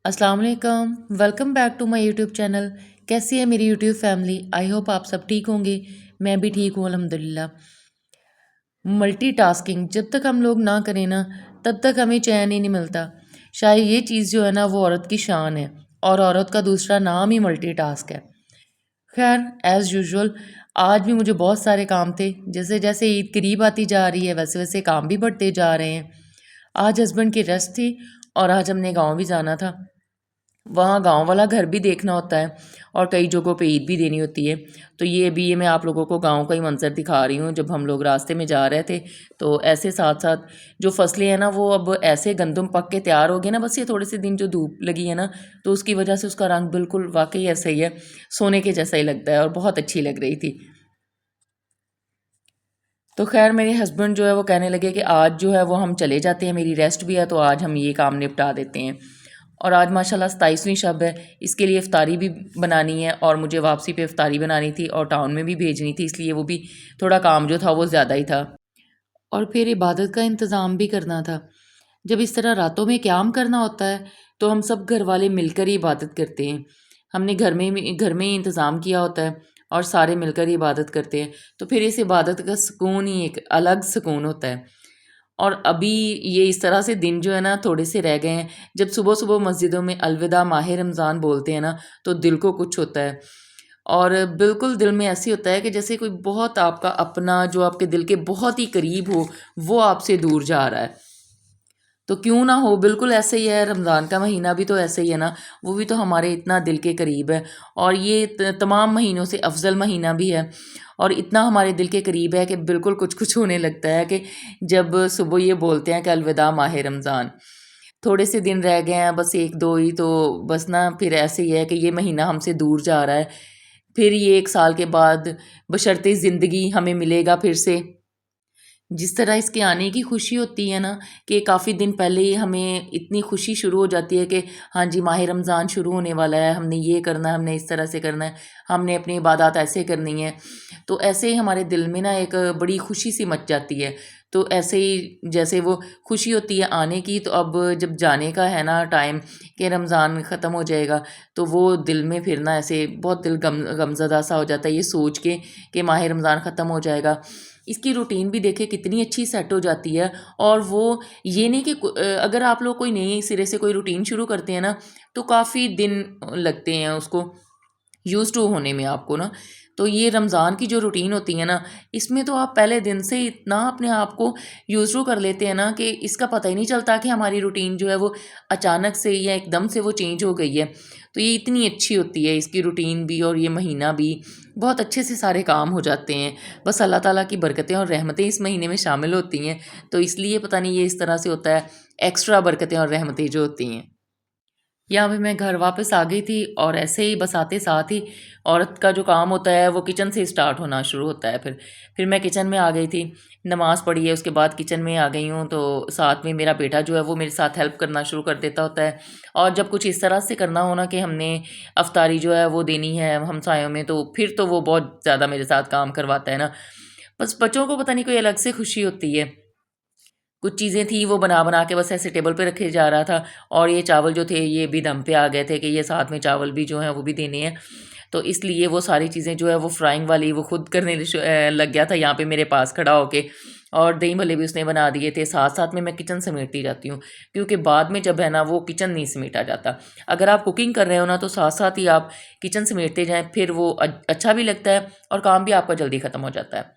अस्सलाम वालेकुम। Welcome back to my YouTube channel. कैसी है मेरी यूट्यूब फैमिली? आई होप आप सब ठीक होंगे। मैं भी ठीक हूँ अल्हम्दुलिल्लाह। मल्टीटास्किंग जब तक हम लोग ना करें ना तब तक हमें चैन ही नहीं मिलता। शायद ये चीज़ जो है ना वो औरत की शान है और औरत का दूसरा नाम ही मल्टीटास्क है। खैर एज़ यूजुअल आज भी मुझे बहुत सारे काम थे। जैसे जैसे ईद करीब आती जा रही है वैसे वैसे काम भी बढ़ते जा रहे हैं। आज हस्बैंड की रेस्ट थी और आज हमने गाँव भी जाना था। वहाँ गाँव वाला घर भी देखना होता है और कई जगहों पे ईद भी देनी होती है। तो ये मैं आप लोगों को गाँव का ही मंज़र दिखा रही हूँ। जब हम लोग रास्ते में जा रहे थे तो ऐसे साथ-साथ जो फसलें हैं ना वो अब ऐसे गंदुम पक के तैयार हो गए ना, बस ये थोड़े से दिन जो धूप लगी है ना तो उसकी वजह से उसका रंग बिल्कुल वाक़ई ऐसा ही है, सोने के जैसा ही लगता है और बहुत अच्छी लग रही थी। तो ख़ैर मेरे हस्बैंड जो है वो कहने लगे कि आज जो है वो हम चले जाते हैं, मेरी रेस्ट भी है तो आज हम ये काम निपटा देते हैं। और आज माशाल्लाह 27वीं शब है, इसके लिए इफ़्तारी भी बनानी है और मुझे वापसी पे इफ़्तारी बनानी थी और टाउन में भी भेजनी थी, इसलिए वो भी थोड़ा काम जो था वो ज़्यादा ही था। और फिर इबादत का इंतज़ाम भी करना था। जब इस तरह रातों में क़याम करना होता है तो हम सब घर वाले मिलकर ही इबादत करते हैं। हमने घर में ही इंतज़ाम किया होता है और सारे मिलकर ही इबादत करते हैं। तो फिर इस इबादत का सुकून ही एक अलग सुकून होता है। और अभी ये इस तरह से दिन जो है ना थोड़े से रह गए हैं। जब सुबह-सुबह मस्जिदों में अलविदा माह रमज़ान बोलते हैं ना तो दिल को कुछ होता है। और बिल्कुल दिल में ऐसे होता है कि जैसे कोई बहुत आपका अपना जो आपके दिल के बहुत ही करीब हो, वो आपसे दूर जा रहा है। तो क्यों ना हो, बिल्कुल ऐसे ही है। रमज़ान का महीना भी तो ऐसे ही है ना, वो भी तो हमारे इतना दिल के करीब है और ये तमाम महीनों से अफ़ज़ल महीना भी है और इतना हमारे दिल के करीब है कि बिल्कुल कुछ-कुछ होने लगता है कि जब सुबह ये बोलते हैं कि अलविदा माह रमज़ान। थोड़े से दिन रह गए हैं, बस 1-2 ही, तो बस ना फिर ऐसे ही है कि ये महीना हमसे दूर जा रहा है। फिर ये 1 साल के बाद बशर्ते ज़िंदगी हमें मिलेगा फिर से। जिस तरह इसके आने की खुशी होती है ना कि काफ़ी दिन पहले ही हमें इतनी खुशी शुरू हो जाती है कि हाँ जी माह रमज़ान शुरू होने वाला है, हमने ये करना है, हमने इस तरह से करना है, हमने अपनी इबादत ऐसे करनी है। तो ऐसे ही हमारे दिल में ना एक बड़ी खुशी सी मच जाती है। तो ऐसे ही जैसे वो खुशी होती है आने की, तो अब जब जाने का है ना टाइम कि रमज़ान ख़त्म हो जाएगा, तो वो दिल में फिर ना ऐसे बहुत दिल गमज़दा सा हो जाता है ये सोच के कि माह रमज़ान ख़त्म हो जाएगा। इसकी रूटीन भी देखिए कितनी अच्छी सेट हो जाती है और वो ये नहीं कि अगर आप लोग कोई नई सिरे से कोई रूटीन शुरू करते हैं ना तो काफ़ी दिन लगते हैं उसको यूज़ टू होने में आपको ना। तो ये रमज़ान की जो रूटीन होती है ना, इसमें तो आप पहले दिन से ही इतना अपने आप को यूज़ टू कर लेते हैं ना कि इसका पता ही नहीं चलता कि हमारी रूटीन जो है वो अचानक से या एकदम से वो चेंज हो गई है। तो ये इतनी अच्छी होती है इसकी रूटीन भी और ये महीना भी, बहुत अच्छे से सारे काम हो जाते हैं। बस अल्लाह ताला की बरकतें और रहमतें इस महीने में शामिल होती हैं, तो इसलिए पता नहीं ये इस तरह से होता है, एक्स्ट्रा बरकतें और रहमतें जो होती हैं। यहाँ पे मैं घर वापस आ गई थी और ऐसे ही बस आते साथ ही औरत का जो काम होता है वो किचन से स्टार्ट होना शुरू होता है। फिर मैं किचन में आ गई थी, नमाज़ पढ़ी है उसके बाद किचन में आ गई हूँ, तो साथ में मेरा बेटा जो है वो मेरे साथ हेल्प करना शुरू कर देता होता है। और जब कुछ इस तरह से करना हो ना कि हमने अफ्तारी जो है वो देनी है हमसायों में, तो फिर तो वो बहुत ज़्यादा मेरे साथ काम करवाता है ना। बस बच्चों को पता नहीं कोई अलग से खुशी होती है। कुछ चीज़ें थी वो बना-बना के बस ऐसे टेबल पे रखे जा रहा था और ये चावल जो थे ये भी दम पे आ गए थे कि ये साथ में चावल भी जो हैं वो भी देने हैं। तो इसलिए वो सारी चीज़ें जो है वो फ्राइंग वाली वो खुद करने लग गया था यहाँ पे मेरे पास खड़ा होके। और दही भल्ले भी उसने बना दिए थे। साथ-साथ में मैं किचन समेटती जाती हूँ, क्योंकि बाद में जब है ना वो किचन नहीं समेटा जाता। अगर आप कुकिंग कर रहे हो ना तो साथ-साथ ही आप किचन समेटते जाएँ, फिर वो अच्छा भी लगता है और काम भी आपका जल्दी ख़त्म हो जाता है।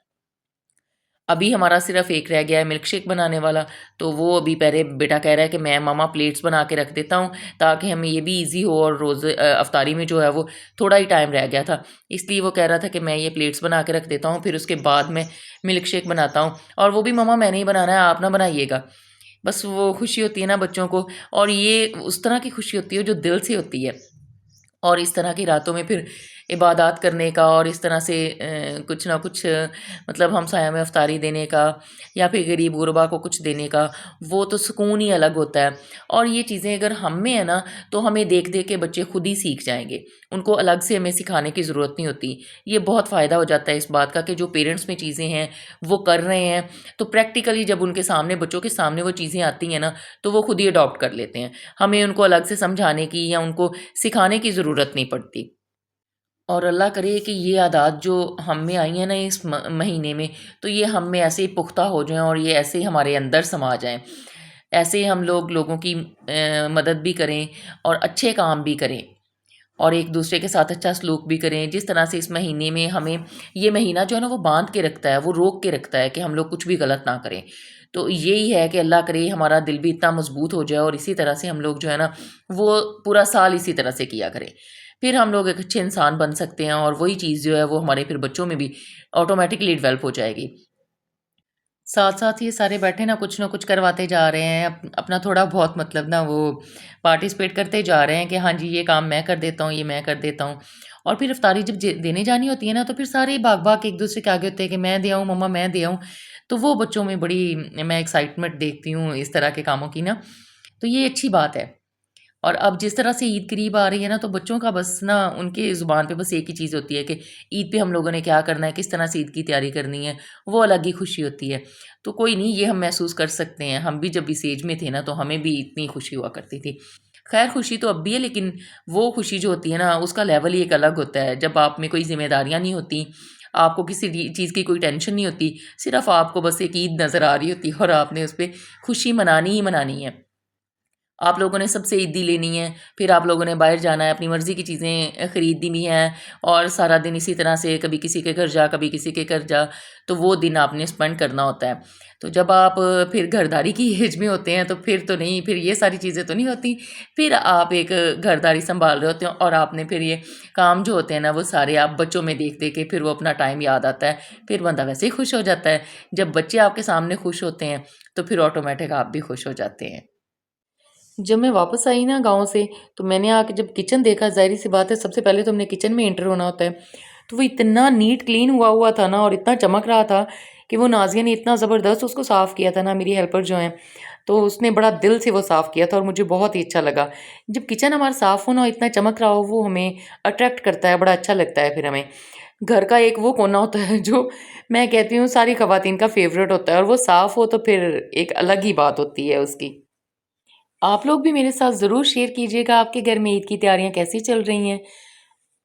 अभी हमारा सिर्फ़ एक रह गया है मिल्क शेक बनाने वाला, तो वो अभी पहले बेटा कह रहा है कि मैं मम्मा प्लेट्स बना के रख देता हूँ, ताकि हमें ये भी ईज़ी हो और अफ़्तारी में जो है वो थोड़ा ही टाइम रह गया था। इसलिए वो कह रहा था कि मैं ये प्लेट्स बना के रख देता हूँ, फिर उसके बाद मैं मिल्क शेक बनाता हूँ और वो भी मम्मा मैंने ही बनाना है, आप ना बनाइएगा। बस वो खुशी होती है ना बच्चों को, और ये उस तरह की खुशी होती है जो दिल से होती है। और इस तरह की रातों में फिर इबादत करने का और इस तरह से कुछ ना कुछ मतलब हमसाया में इफ्तारी देने का या फिर गरीब गुरबा को कुछ देने का, वो तो सुकून ही अलग होता है। और ये चीज़ें अगर हम में है ना, तो हमें देख देख के बच्चे खुद ही सीख जाएंगे, उनको अलग से हमें सिखाने की ज़रूरत नहीं होती। ये बहुत फ़ायदा हो जाता है इस बात का कि जो पेरेंट्स में चीज़ें हैं वो कर रहे हैं, तो प्रैक्टिकली जब उनके सामने, बच्चों के सामने वो चीज़ें आती हैं ना, तो वो खुद ही अडॉप्ट कर लेते हैं। हमें उनको अलग से समझाने की या उनको सिखाने की ज़रूरत नहीं पड़ती। और अल्लाह करे कि ये आदत जो हम में आई हैं ना इस महीने में, तो ये हम में ऐसे ही पुख्ता हो जाएँ और ये ऐसे ही हमारे अंदर समा जाएँ। ऐसे ही हम लोगों की मदद भी करें और अच्छे काम भी करें और एक दूसरे के साथ अच्छा सलूक भी करें। जिस तरह से इस महीने में हमें, ये महीना जो है ना वो बांध के रखता है, वो रोक के रखता है कि हम लोग कुछ भी गलत ना करें। तो यही है कि अल्लाह करे हमारा दिल भी इतना मजबूत हो जाए और इसी तरह से हम लोग जो है ना वो पूरा साल इसी तरह से किया करें। फिर हम लोग एक अच्छे इंसान बन सकते हैं और वही चीज़ जो है वो हमारे फिर बच्चों में भी ऑटोमेटिकली डेवलप हो जाएगी। साथ-साथ ये सारे बैठे ना कुछ करवाते जा रहे हैं। अपना थोड़ा बहुत मतलब ना वो पार्टिसिपेट करते जा रहे हैं कि हाँ जी, ये काम मैं कर देता हूँ, ये मैं कर देता हूँ। और फिर इफ्तारी जब देने जानी होती है ना, तो फिर सारे भाग-भाग के एक-दूसरे के आगे होते हैं कि मैं दे आऊँ मम्मा, मैं दे आऊँ। तो वो बच्चों में बड़ी मैं एक्साइटमेंट देखती हूँ इस तरह के कामों की ना, तो ये अच्छी बात है। और अब जिस तरह से ईद करीब आ रही है ना, तो बच्चों का बस ना उनकी ज़ुबान पे बस एक ही चीज़ होती है कि ईद पे हम लोगों ने क्या करना है, किस तरह से ईद की तैयारी करनी है, वो अलग ही खुशी होती है। तो कोई नहीं, ये हम महसूस कर सकते हैं। हम भी जब इस एज में थे ना, तो हमें भी इतनी खुशी हुआ करती थी। खैर खुशी तो अब भी है, लेकिन वो खुशी जो होती है ना, उसका लेवल ही एक अलग होता है। जब आप में कोई ज़िम्मेदारियाँ नहीं होती, आपको किसी चीज़ की कोई टेंशन नहीं होती, सिर्फ़ आपको बस एक ईद नज़र आ रही होती है और आपने उस पे खुशी मनानी ही मनानी है। आप लोगों ने सबसे ईदी लेनी है, फिर आप लोगों ने बाहर जाना है, अपनी मर्ज़ी की चीज़ें खरीदनी भी हैं और सारा दिन इसी तरह से कभी किसी के घर जा, कभी किसी के घर जा, तो वो दिन आपने स्पेंड करना होता है। तो जब आप फिर घरदारी की एज में होते हैं, तो फिर तो नहीं, फिर ये सारी चीज़ें तो नहीं होती। फिर आप एक घरदारी सँभाल रहे होते हो और आपने फिर ये काम जो होते हैं ना, वो सारे आप बच्चों में देख-देख के फिर वो अपना टाइम याद आता है। फिर बंदा वैसे ही खुश हो जाता है। जब बच्चे आपके सामने खुश होते हैं, तो फिर ऑटोमैटिक आप भी खुश हो जाते हैं। जब मैं वापस आई ना गाँव से, तो मैंने आके जब किचन देखा, ज़ाहिर-सी बात है सबसे पहले तो हमने किचन में एंटर होना होता है। तो वो इतना नीट क्लीन हुआ हुआ था ना और इतना चमक रहा था कि वो नाज़िया ने इतना ज़बरदस्त उसको साफ़ किया था ना, मेरी हेल्पर जो हैं, तो उसने बड़ा दिल से वो साफ़ किया था और मुझे बहुत ही अच्छा लगा। जब किचन हमारा साफ़ हो ना, इतना चमक रहा हो, वो हमें अट्रैक्ट करता है, बड़ा अच्छा लगता है फिर हमें। घर का एक वो कोना होता है जो मैं कहती हूँ सारी ख़वातीन का फ़ेवरेट होता है और वो साफ़ हो तो फिर एक अलग ही बात होती है उसकी। आप लोग भी मेरे साथ ज़रूर शेयर कीजिएगा आपके घर में ईद की तैयारियाँ कैसी चल रही हैं।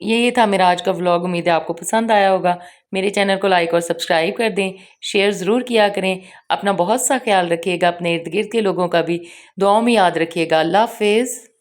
ये था मेरा आज का व्लॉग, उम्मीद है आपको पसंद आया होगा। मेरे चैनल को लाइक और सब्सक्राइब कर दें, शेयर ज़रूर किया करें। अपना बहुत सा ख्याल रखिएगा, अपने इर्द-गिर्द के लोगों का भी दुआओं में याद रखिएगा। अल्लाह हाफ़िज़।